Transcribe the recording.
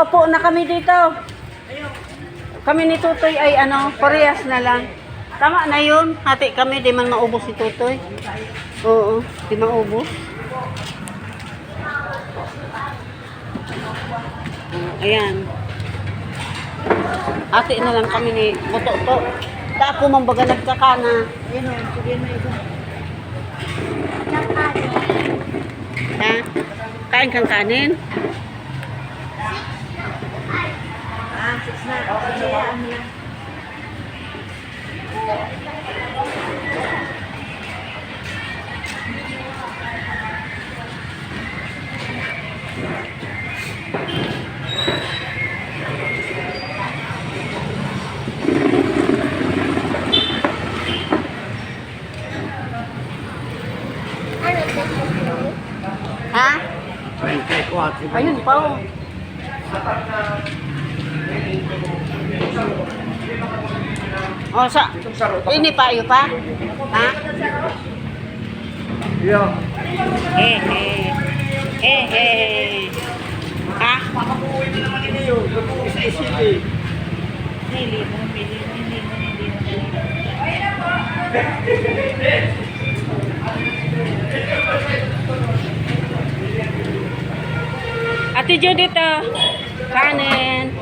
Nakaupo na kami dito. Kami ni Tutoy ay parehas na lang. Tama na yun. Hati kami, di man maubos si Tutoy. Oo, di maubos. Ayan. Hati na lang kami ni Buto-to. Ako mambaga nagkakana. Yan o, sige na ito. Ha? Kain kang kanin? Ah, 6 na. Sige, ano lang. Ha? Ayun pa. Oh, sa ini pa iyo pa? Ha? Iya. Ha? Makabuhay na naman ini yun. Sa isili. Hindi mo. Ate Judith, kanin.